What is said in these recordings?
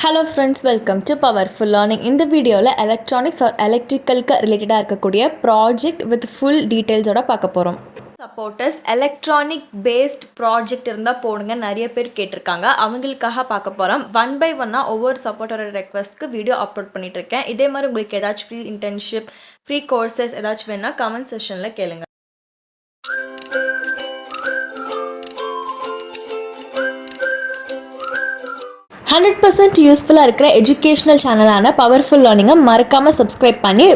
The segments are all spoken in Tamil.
Hello friends, welcome to powerful learning. இந்த வீடியோவில் எலக்ட்ரானிக்ஸ் ஆர் எலக்ட்ரிக்கலுக்கு ரிலேட்டடாக இருக்கக்கூடிய ப்ராஜெக்ட் வித் ஃபுல் டீட்டெயில்ஸோட பார்க்க போகிறோம். சப்போர்ட்டர்ஸ் எலக்ட்ரானிக் பேஸ்ட் ப்ராஜெக்ட் இருந்தால் போடுங்க, நிறைய பேர் கேட்டிருக்காங்க. அவங்களுக்காக பார்க்க போகிறோம். ஒன் பை ஒன்னாக ஒவ்வொரு சப்போர்ட்டரோட ரெக்வஸ்ட்க்கு வீடியோ அப்லோட் பண்ணிட்டு இருக்கேன். இதே மாதிரி உங்களுக்கு ஏதாச்சும் ஃப்ரீ இன்டர்ன்ஷிப், ஃப்ரீ கோர்சஸ் ஏதாச்சும் வேணுன்னா கமெண்ட் செக்ஷனில் கேளுங்க. 100% யூஸ்ஃபுல்லாக இருக்கிற எஜுகேஷ்னல் சேனலான பவர்ஃபுல் லேர்னிங்கை மறக்காமல் சப்ஸ்கிரைப் பண்ணி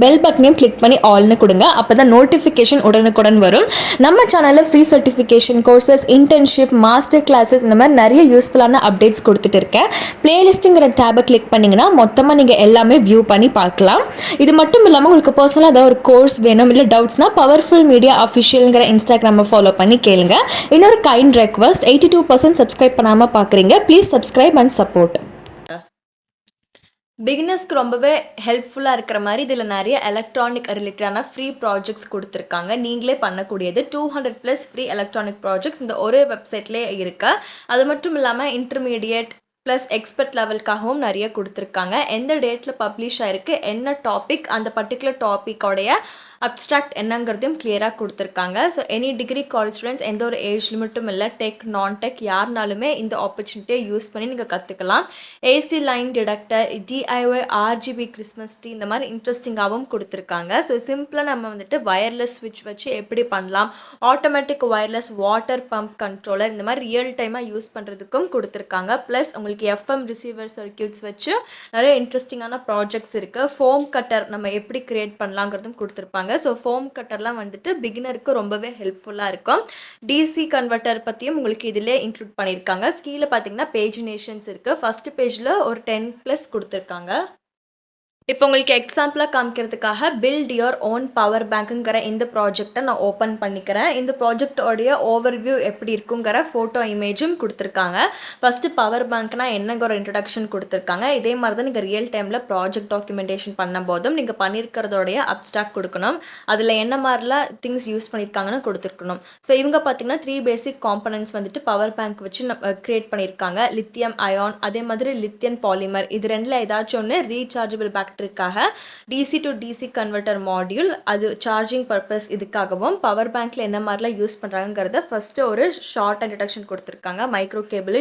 பெல் பட்டனையும் கிளிக் பண்ணி ஆல்னு கொடுங்க. அப்போ தான் நோட்டிஃபிகேஷன் உடனுக்குடன் வரும். நம்ம சேனலில் free certification courses, internship, master classes இந்த மாதிரி நிறைய யூஸ்ஃபுல்லான அப்டேட்ஸ் கொடுத்துட்டு இருக்கேன். பிளேலிஸ்ட்டுங்கிற டேபை கிளிக் பண்ணிங்கன்னா மொத்தமாக நீங்கள் எல்லாமே வியூ பண்ணி பார்க்கலாம். இது மட்டும் இல்லாமல் உங்களுக்கு பர்சனலாக ஏதாவது ஒரு கோர்ஸ் வேணும் இல்லை டவுட்ஸ்னால் பவர்ஃபுல் மீடியா அஃபிஷியலுங்கிற இன்ஸ்டாகிராமை ஃபாலோ பண்ணி கேளுங்க. இன்னொரு கைண்ட் ரெக்வஸ்ட், 82% சப்ஸ்கிரைப் பண்ணாமல் பார்க்குறீங்க. Please subscribe and support. பிகினர்ஸ்க்கு ரொம்பவே ஹெல்ப்ஃபுல்லாக இருக்கிற மாதிரி இதில் நிறைய எலக்ட்ரானிக் ரிலேட்டடான ஃப்ரீ ப்ராஜெக்ட்ஸ் கொடுத்துருக்காங்க. நீங்களே பண்ணக்கூடியது 200+ ஃப்ரீ எலக்ட்ரானிக் ப்ராஜெக்ட்ஸ் இந்த ஒரே வெப்சைட்லேயே இருக்குது. அது மட்டும் இல்லாமல் இன்டர்மீடியட் ப்ளஸ் எக்ஸ்பர்ட் லெவலுக்காகவும் நிறைய கொடுத்துருக்காங்க. எந்த டேட்டில் பப்ளிஷ் ஆகிருக்கு, என்ன டாபிக், அந்த பர்டிகுலர் டாப்பிக்கோடைய அப்ட்ராக்ட் என்னங்கிறதையும் கிளியராக கொடுத்துருக்காங்க. So any degree college students, எந்த ஒரு ஏஜ் லிமிட்டும் இல்லை, டெக் நான் டெக் யாருனாலுமே இந்த ஆப்பர்ச்சுனிட்டியை யூஸ் பண்ணி நீங்கள் கற்றுக்கலாம். AC line detector, DIY, RGB Christmas tree இந்த மாதிரி இன்ட்ரெஸ்டிங்காகவும் கொடுத்துருக்காங்க. ஸோ சிம்பிளாக நம்ம வந்துட்டு வயர்லெஸ் ஸ்விட்ச் வச்சு எப்படி பண்ணலாம், automatic wireless water pump controller இந்த மாதிரி ரியல் டைமாக யூஸ் பண்ணுறதுக்கும் கொடுத்துருக்காங்க. ப்ளஸ் உங்களுக்கு எஃப்எம் ரிசீவர் சர்க்கியூட்ஸ் வச்சு நிறைய இன்ட்ரெஸ்டிங்கான ப்ராஜெக்ட்ஸ் இருக்குது. ஃபோம் கட்டர் நம்ம எப்படி கிரியேட் பண்ணலாங்கிறதும் கொடுத்துருப்பாங்க. ஸோ ஃபோம் கட்டர்லாம் வந்துட்டு பிகினருக்கு ரொம்பவே ஹெல்ப்ஃபுல்லாக இருக்கும். டிசி கன்வெர்ட்டர் பற்றியும் உங்களுக்கு இதிலே இன்க்ளூட் பண்ணியிருக்காங்க. கீழே பார்த்தீங்கன்னா பேஜினேஷன்ஸ் இருக்குது. ஃபஸ்ட்டு பேஜில் ஒரு 10+ கொடுத்துருக்காங்க. இப்போ உங்களுக்கு எக்ஸாம்பிளாக காமிக்கிறதுக்காக பில்ட் யுவர் ஓன் பவர் பேங்க்குங்கிற இந்த ப்ராஜெக்டை நான் ஓப்பன் பண்ணிக்கிறேன். இந்த ப்ராஜெக்டோடைய ஓவர்வியூ எப்படி இருக்குங்கிற ஃபோட்டோ இமேஜும் கொடுத்துருக்காங்க. ஃபஸ்ட்டு பவர் பேங்க்னா என்னங்கிற ஒரு இன்ட்ரடக்ஷன் கொடுத்துருக்காங்க. இதே மாதிரி தான் நீங்கள் ரியல் டைமில் ப்ராஜெக்ட் டாக்குமெண்டேஷன் பண்ணும் போதும் நீங்கள் பண்ணியிருக்கிறதோடைய அப்ட்ராக்ட் கொடுக்கணும். அதில் என்ன மாதிரிலாம் திங்ஸ் யூஸ் பண்ணியிருக்காங்கன்னு கொடுத்துருக்கணும். ஸோ இவங்க பார்த்தீங்கன்னா 3 பேசிக் காம்பனன்ட்ஸ் வந்துட்டு பவர் பேங்க் வச்சு க்ரியேட் பண்ணியிருக்காங்க. லித்தியம் அயான், அதே மாதிரி லித்தியன் பாலிமர், இது ரெண்டில் ஏதாச்சும் ஒன்று ரீசார்ஜபிள் பேட்டரிக்காக DC to DC converter module, அது சார்ஜிங் பர்பஸ் இதுக்காகவும் பவர் பேங்க்கில் என்ன மாதிரிலாம் யூஸ் பண்ணுறாங்கிறத ஃபஸ்ட்டு ஒரு ஷார்ட் இன்ட்ரடக்ஷன் கொடுத்துருக்காங்க. மைக்ரோ கேபிள்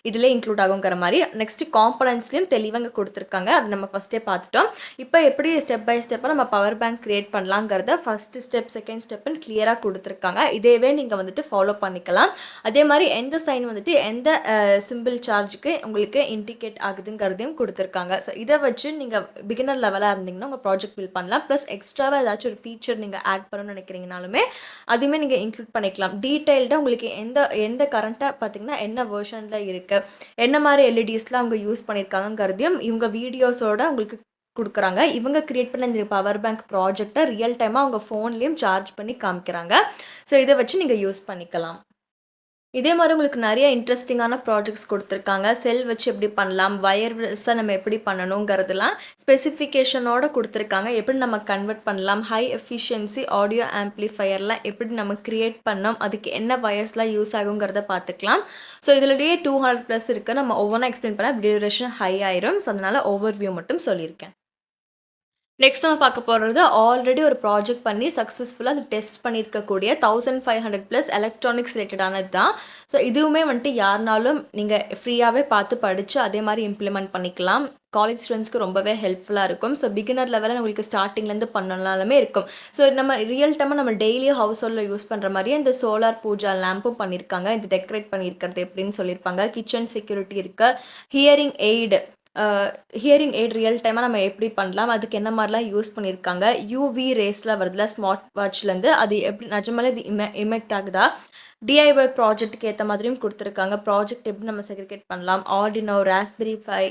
இதில் இன்க்ளூட் ஆகுங்கிற மாதிரி. நெக்ஸ்ட் காம்பனன்ட்ஸ்லையும் தெளிவாக கொடுத்துருக்காங்க. அது நம்ம ஃபஸ்ட்டே பார்த்துட்டோம். இப்போ எப்படி ஸ்டெப் பை ஸ்டெப்பாக நம்ம பவர் பேங்க் க்ரியேட் பண்ணலாங்கிறத ஃபஸ்ட்டு ஸ்டெப், செகண்ட் ஸ்டெப்னு கிளியராக கொடுத்துருக்காங்க. இதேவே நீங்கள் வந்துட்டு ஃபாலோ பண்ணிக்கலாம். அதே மாதிரி எந்த சைன் வந்துட்டு எந்த சிம்பிள் சார்ஜுக்கு உங்களுக்கு இண்டிகேட் ஆகுதுங்கிறதையும் கொடுத்துருக்காங்க. ஸோ இதை வச்சு நீங்கள் பிகினர் லெவலாக இருந்தீங்கன்னா உங்கள் ப்ராஜெக்ட் பில்ட் பண்ணலாம். ப்ளஸ் எக்ஸ்ட்ராவாக ஏதாச்சும் ஒரு ஃபீச்சர் நீங்கள் ஆட் பண்ணணும்னு நினைக்கிறீங்கனாலுமே அதுவுமே நீங்கள் இன்க்ளூட் பண்ணிக்கலாம். டீட்டெயில்டாக உங்களுக்கு எந்த கரண்ட்டாக பார்த்தீங்கன்னா என்ன வெர்ஷனில் இருக்குது, என்ன மாதிரி எல்இடிஸ்லாம் அவங்க யூஸ் பண்ணியிருக்காங்கிறதையும் இவங்க வீடியோஸோட உங்களுக்கு கொடுக்குறாங்க. இவங்க கிரியேட் பண்ண இந்த பவர் பேங்க் ப்ராஜெக்டை ரியல் டைமாக அவங்க ஃபோன்லேயும் சார்ஜ் பண்ணி காமிக்கிறாங்க. ஸோ இதை வச்சு நீங்கள் யூஸ் பண்ணிக்கலாம். இதே மாதிரி உங்களுக்கு நிறைய இன்ட்ரெஸ்டிங்கான ப்ராஜெக்ட்ஸ் கொடுத்துருக்காங்க. செல் வச்சு எப்படி பண்ணலாம், வயர்லெஸ்ஸாக நம்ம எப்படி பண்ணணுங்கிறதுலாம் ஸ்பெசிஃபிகேஷனோடு கொடுத்துருக்காங்க. எப்படி நம்ம கன்வெர்ட் பண்ணலாம், ஹை எஃபிஷியன்சி ஆடியோ ஆம்ப்ளிஃபையர்லாம் எப்படி நம்ம க்ரியேட் பண்ணோம், அதுக்கு என்ன வயர்ஸ்லாம் யூஸ் ஆகுங்கிறத பார்த்துக்கலாம். ஸோ இதிலேயே 200+ இருக்குது. நம்ம ஒவ்வொன்றா எக்ஸ்பிளைன் பண்ணால் டியூரேஷன் ஹை ஆயிரும். ஸோ அதனால் ஓவர்வியூ மட்டும் சொல்லியிருக்கேன். நெக்ஸ்ட் நம்ம பார்க்க போகிறது ஆல்ரெடி ஒரு ப்ராஜெக்ட் பண்ணி சக்ஸஸ்ஃபுல்லாக அது டெஸ்ட் பண்ணியிருக்கக்கூடிய 1500+ எலக்ட்ரானிக்ஸ் ரிலேட்டடானது தான். ஸோ இதுவுமே வந்துட்டு யாருனாலும் நீங்கள் ஃப்ரீயாகவே பார்த்து படித்து அதே மாதிரி இம்ப்ளிமெண்ட் பண்ணிக்கலாம். காலேஜ் ஸ்டூடெண்ட்ஸ்க்கு ரொம்பவே ஹெல்ப்ஃபுல்லாக இருக்கும். ஸோ பிகினர் லெவலில் உங்களுக்கு ஸ்டார்டிங்லேருந்து பண்ணனாலுமே இருக்கும். ஸோ நம்ம ரியல் டைமாக நம்ம டெய்லியும் ஹவுஸ் ஹோல்டில் யூஸ் பண்ணுற மாதிரியே இந்த சோலார் பூஜா லேம்பும் பண்ணியிருக்காங்க. இது டெக்கரேட் பண்ணியிருக்கிறது எப்படின்னு சொல்லியிருப்பாங்க. கிச்சன் செக்யூரிட்டி இருக்குது. ஹியரிங் எய்ட் ரியல் டைமாக நம்ம எப்படி பண்ணலாம், அதுக்கு என்ன மாதிரிலாம் யூஸ் பண்ணியிருக்காங்க. யூவி ரேஸ்லாம் வருதுல ஸ்மார்ட் வாட்ச்லேருந்து, அது எப்படி நிஜமாலே இது இமெக்ட் ஆகுதா, டிஐஒய் ப்ராஜெக்ட்டுக்கு ஏற்ற மாதிரியும் கொடுத்துருக்காங்க. ப்ராஜெக்ட் எப்படி நம்ம செக்ரிகேட் பண்ணலாம், ஆர்டினோ, ராஸ்பெரி பை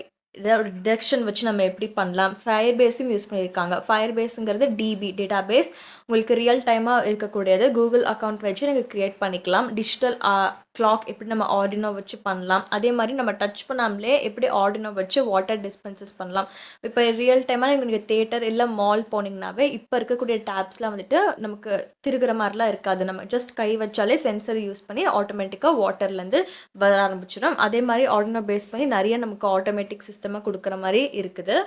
டிடெக்ஷன் வச்சு நம்ம எப்படி பண்ணலாம். ஃபயர் பேஸும் யூஸ் பண்ணியிருக்காங்க. ஃபயர் பேஸுங்கிறது டிபி டேட்டா பேஸ், உங்களுக்கு ரியல் டைமாக இருக்கக்கூடியது. கூகுள் அக்கௌண்ட் வச்சு நீங்கள் க்ரியேட் பண்ணிக்கலாம். டிஜிட்டல் கிளாக் எப்படி நம்ம ஆர்டினோ வச்சு பண்ணலாம், அதே மாதிரி நம்ம டச் பண்ணாமலே எப்படி ஆர்டினோ வச்சு வாட்டர் டிஸ்பென்சஸ் பண்ணலாம். இப்போ ரியல் டைமாக நீங்கள் தியேட்டர் இல்லை மால் போனீங்கன்னாவே இப்போ இருக்கக்கூடிய டேப்ஸ்லாம் வந்துட்டு நமக்கு திருகிற மாதிரிலாம் இருக்காது. நம்ம ஜஸ்ட் கை வச்சாலே சென்சர் யூஸ் பண்ணி ஆட்டோமேட்டிக்காக வாட்டர்லேருந்து வர ஆரம்பிச்சிடும். அதே மாதிரி ஆர்டினோ பேஸ் பண்ணி நிறைய நமக்கு ஆட்டோமேட்டிக் சிஸ்டமாக கொடுக்குற மாதிரி இருக்குது.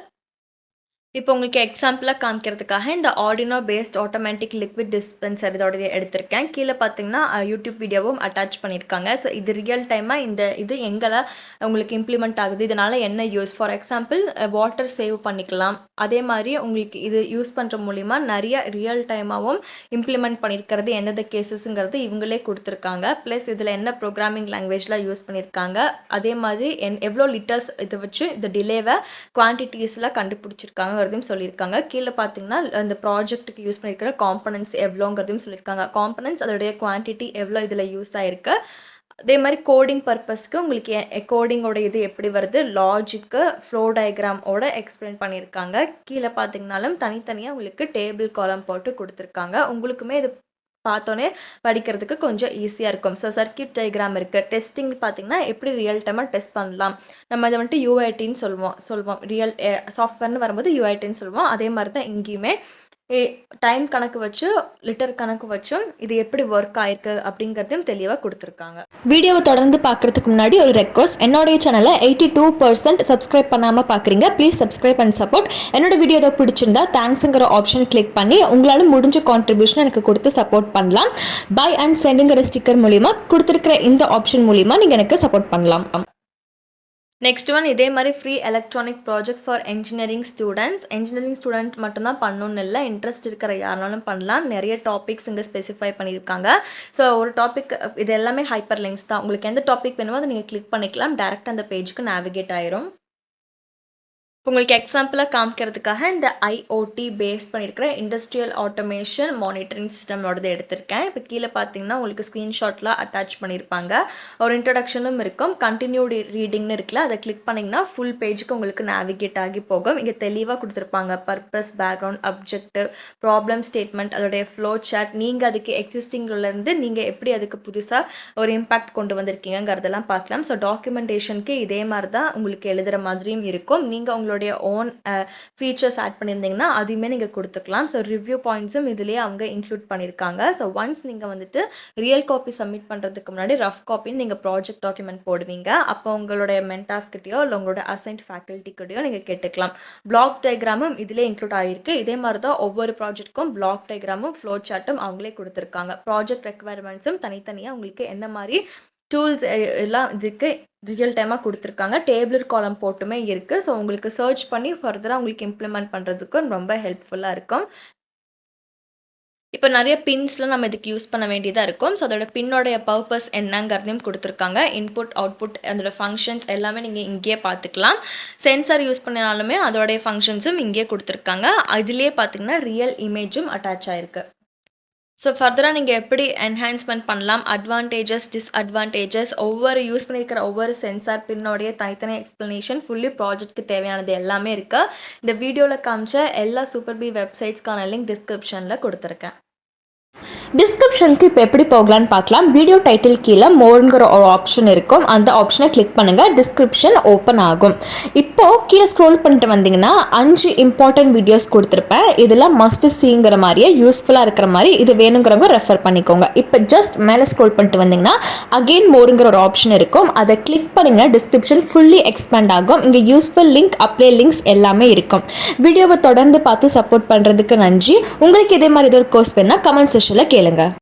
இப்போ உங்களுக்கு எக்ஸாம்பிளாக காமிக்கிறதுக்காக இந்த Arduino based automatic liquid dispenser இதோட எடுத்திருக்கேன். கீழே பார்த்தீங்கன்னா யூடியூப் வீடியோவும் அட்டாச் பண்ணியிருக்காங்க. ஸோ இது ரியல் டைமாக இது எங்கெல்லாம் உங்களுக்கு இம்ப்ளிமெண்ட் ஆகுது, இதனால் என்ன use, for example water save பண்ணிக்கலாம். அதே மாதிரி உங்களுக்கு இது யூஸ் பண்ணுற மூலிமா நிறைய ரியல் டைமாகவும் இம்ப்ளிமெண்ட் பண்ணியிருக்கிறது எந்தெந்த கேசஸ்ங்கிறது இவங்களே கொடுத்துருக்காங்க. ப்ளஸ் இதில் என்ன ப்ரோக்ராமிங் லாங்குவேஜ்லாம் யூஸ் பண்ணியிருக்காங்க, அதே மாதிரி எவ்வளோ லிட்டர்ஸ் இதை வச்சு இந்த டிலேவை குவான்டிட்டிஸ்லாம் கண்டுபிடிச்சிருக்காங்க சொல்லியிருக்காங்க. கீழே பார்த்தீங்கன்னா அந்த ப்ராஜெக்ட்டுக்கு யூஸ் பண்ணியிருக்கிற காம்பனன்ட்ஸ் எவ்வளோங்கிறதையும் சொல்லியிருக்காங்க. காம்பனன்ட்ஸ் அதோடைய குவான்டிட்டி எவ்வளோ இதில் யூஸ் ஆகிருக்கு. அதே மாதிரி கோடிங் பர்பஸ்க்கு உங்களுக்கு கோடிங்கோட இது எப்படி வருது, லாஜிக்கு, ஃப்ளோ டயக்ராமோட எக்ஸ்பிளைன் பண்ணியிருக்காங்க. கீழே பார்த்தீங்கன்னாலும் தனித்தனியாக உங்களுக்கு டேபிள் காலம் போட்டு கொடுத்துருக்காங்க. உங்களுக்குமே இது பார்த்தோன்னே படிக்கிறதுக்கு கொஞ்சம் ஈஸியாக இருக்கும். ஸோ சர்க்கியூட் டயக்ராம் இருக்குது. டெஸ்டிங் பார்த்திங்கன்னா எப்படி ரியல் டைமாக டெஸ்ட் பண்ணலாம், நம்ம இதை வந்துட்டு யூஐடின்னு சொல்லுவோம். ரியல் சாஃப்ட்வேர்னு வரும்போது யூஐடின்னு சொல்லுவோம். அதே மாதிரி தான் இங்கேயுமே டைம் கணக்கு வச்சு லிட்டர் கணக்கு வச்சும் இது எப்படி ஒர்க் ஆயிருக்கு அப்படிங்கிறதையும் தெளிவாக கொடுத்துருக்காங்க. வீடியோவை தொடர்ந்து பார்க்குறதுக்கு முன்னாடி ஒரு ரெக்வஸ்ட், என்னுடைய சேனலை 82% சப்ஸ்கிரைப் பண்ணாமல் பார்க்குறீங்க. Please subscribe and support. என்னோட வீடியோ ஏதோ பிடிச்சிருந்தா தேங்க்ஸுங்கிற ஆப்ஷன் கிளிக் பண்ணி உங்களால் முடிஞ்ச கான்ட்ரிபியூஷன் எனக்கு கொடுத்து சப்போர்ட் பண்ணலாம். பை அண்ட் சென்டுங்கிற ஸ்டிக்கர் மூலிமா கொடுத்துருக்கிற இந்த ஆப்ஷன் மூலிமா நீங்கள் எனக்கு சப்போர்ட் பண்ணலாம். நெக்ஸ்ட் ஒன் இதே மாதிரி free electronic project for engineering students. Engineering student மட்டும்தான் பண்ணணும்னு இல்லை, இன்ட்ரெஸ்ட் இருக்கிற யாருனாலும் பண்ணலாம். நிறைய டாபிக்ஸ் இங்கே ஸ்பெசிஃபை பண்ணியிருக்காங்க. ஸோ ஒரு டாபிக் இது எல்லாமே ஹைப்பர் லிங்க்ஸ் தான். உங்களுக்கு எந்த டாபிக் வேணுமோ அதை நீங்கள் கிளிக் பண்ணிக்கலாம், டேரெக்டாக அந்த பேஜுக்கு நேவிகேட் ஆயிரும். உங்களுக்கு எக்ஸாம்பிளாக காமிக்கிறதுக்காக இந்த ஐஓடி பேஸ் பண்ணியிருக்கிற இண்டஸ்ட்ரியல் ஆட்டோமேஷன் மானிட்டரிங் சிஸ்டமோடது எடுத்திருக்கேன். இப்போ கீழே பார்த்தீங்கன்னா உங்களுக்கு ஸ்க்ரீன்ஷாட்லாம் அட்டாச் பண்ணியிருப்பாங்க. ஒரு இன்ட்ரடக்ஷனும் இருக்கும். கண்டினியூ ரீடிங்னு இருக்குல்ல, அதை கிளிக் பண்ணிங்கன்னா ஃபுல் பேஜுக்கு உங்களுக்கு நேவிகேட் ஆகி போகும். இங்கே தெளிவாக கொடுத்துருப்பாங்க purpose, background, objective, problem statement, அதோடைய ஃப்ளோ சார்ட், நீங்கள் அதுக்கு எக்ஸிஸ்டிங்லேருந்து நீங்கள் எப்படி அதுக்கு புதுசாக ஒரு இம்பாக்ட் கொண்டு வந்திருக்கீங்கிறதெல்லாம் பார்க்கலாம். ஸோ டாக்குமெண்டேஷனுக்கு இதே மாதிரி தான் உங்களுக்கு எழுதுகிற மாதிரியும் இருக்கும். நீங்கள் உங்களுடைய ஓன் ஃபீச்சர்ஸ் ஆட் பண்ணியிருந்தீங்கன்னா அதையுமே நீங்கள் கொடுத்துக்கலாம். ஸோ ரிவ்யூ பாயிண்ட்ஸும் இதுலேயே அவங்க இன்க்ளூட் பண்ணியிருக்காங்க. ஸோ ஒன்ஸ் நீங்கள் வந்துட்டு ரியல் காப்பி சப்மிட் பண்ணுறதுக்கு முன்னாடி ரஃப் காப்பின்னு நீங்கள் ப்ராஜெக்ட் டாக்குமெண்ட் போடுவீங்க. அப்போ உங்களுடைய மென்டாஸ்கிட்டையோ இல்லை உங்களோட அசைன்ட் ஃபேக்கல்ட்டிக்கிட்டையோ நீங்கள் கேட்டுக்கலாம். பிளாக் டயக்ராமும் இதிலே இன்க்ளூட் ஆகிருக்கு. இதே மாதிரி தான் ஒவ்வொரு ப்ராஜெக்ட்டுக்கும் பிளாக் டயக்ராமும் ஃப்ளோ சார்ட்டும் அவங்களே கொடுத்துருக்காங்க. ப்ராஜெக்ட் ரெக்குவயர்மெண்ட்ஸும் தனித்தனியாக உங்களுக்கு என்ன மாதிரி டூல்ஸ் எல்லாம் இதுக்கு ரியல் டைமாக கொடுத்துருக்காங்க. டேபிள் காலம் போட்டுமே இருக்குது. ஸோ உங்களுக்கு சர்ச் பண்ணி ஃபர்தராக உங்களுக்கு இம்ப்ளிமெண்ட் பண்ணுறதுக்கும் ரொம்ப ஹெல்ப்ஃபுல்லாக இருக்கும். இப்போ நிறைய பின்ஸ்லாம் நம்ம இதுக்கு யூஸ் பண்ண வேண்டியதாக இருக்கும். ஸோ அதோட பின்னோடைய பர்பஸ் என்னங்கிறதையும் கொடுத்துருக்காங்க. இன்புட், அவுட்புட், அதோட ஃபங்க்ஷன்ஸ் எல்லாமே நீங்கள் இங்கேயே பார்த்துக்கலாம். சென்சார் யூஸ் பண்ணினாலுமே அதோடைய ஃபங்க்ஷன்ஸும் இங்கேயே கொடுத்துருக்காங்க. இதுலேயே பார்த்தீங்கன்னா ரியல் இமேஜும் அட்டாச் ஆகிருக்கு. ஸோ ஃபர்தராக நீங்கள் எப்படி என்ஹான்ஸ்மெண்ட் பண்ணலாம், அட்வான்டேஜஸ், டிஸ்அட்வான்டேஜஸ், ஒவ்வொரு யூஸ் பண்ணியிருக்கிற ஒவ்வொரு சென்சார் பின்னோடைய தனித்தனி எக்ஸ்ப்ளனேஷன் ஃபுல்லி ப்ராஜெக்ட்க்கு தேவையானது எல்லாமே இருக்குது. இந்த வீடியோவில் காமிச்ச எல்லா சூப்பர் பி வெப்சைட்ஸ்க்கான லிங்க் டிஸ்கிரிப்ஷனில் கொடுத்துருக்கேன். டிஸ்கிரிப்ஷனுக்கு இப்போ எப்படி போகலான்னு பார்க்கலாம். வீடியோ டைட்டில் கீழே மோருங்கிற ஒரு ஆப்ஷன் இருக்கும். அந்த ஆப்ஷனை கிளிக் பண்ணுங்கள், டிஸ்கிரிப்ஷன் ஓப்பன் ஆகும். இப்போது கீழே ஸ்க்ரோல் பண்ணிட்டு வந்தீங்கன்னா 5 இம்பார்ட்டன்ட் வீடியோஸ் கொடுத்துருப்பேன். இதெல்லாம் மஸ்ட் சீங்கிற மாதிரியே யூஸ்ஃபுல்லாக இருக்கிற மாதிரி இது வேணுங்கிறவங்க ரெஃபர் பண்ணிக்கோங்க. இப்போ ஜஸ்ட் மேலே ஸ்க்ரோல் பண்ணிட்டு வந்தீங்கன்னா அகெயின் மோருங்கிற ஒரு ஆப்ஷன் இருக்கும். அதை கிளிக் பண்ணிங்கன்னா டிஸ்கிரிப்ஷன் ஃபுல்லி எக்ஸ்பேண்ட் ஆகும். இங்கே யூஸ்ஃபுல் லிங்க், அப்ளை லிங்க்ஸ் எல்லாமே இருக்கும். வீடியோவை தொடர்ந்து பார்த்து சப்போர்ட் பண்ணுறதுக்கு நன்றி. உங்களுக்கு இதே மாதிரி ஏதோ ஒரு கோர்ஸ் வேணால் கமெண்ட் செக்ஷனில் கேளுங்க.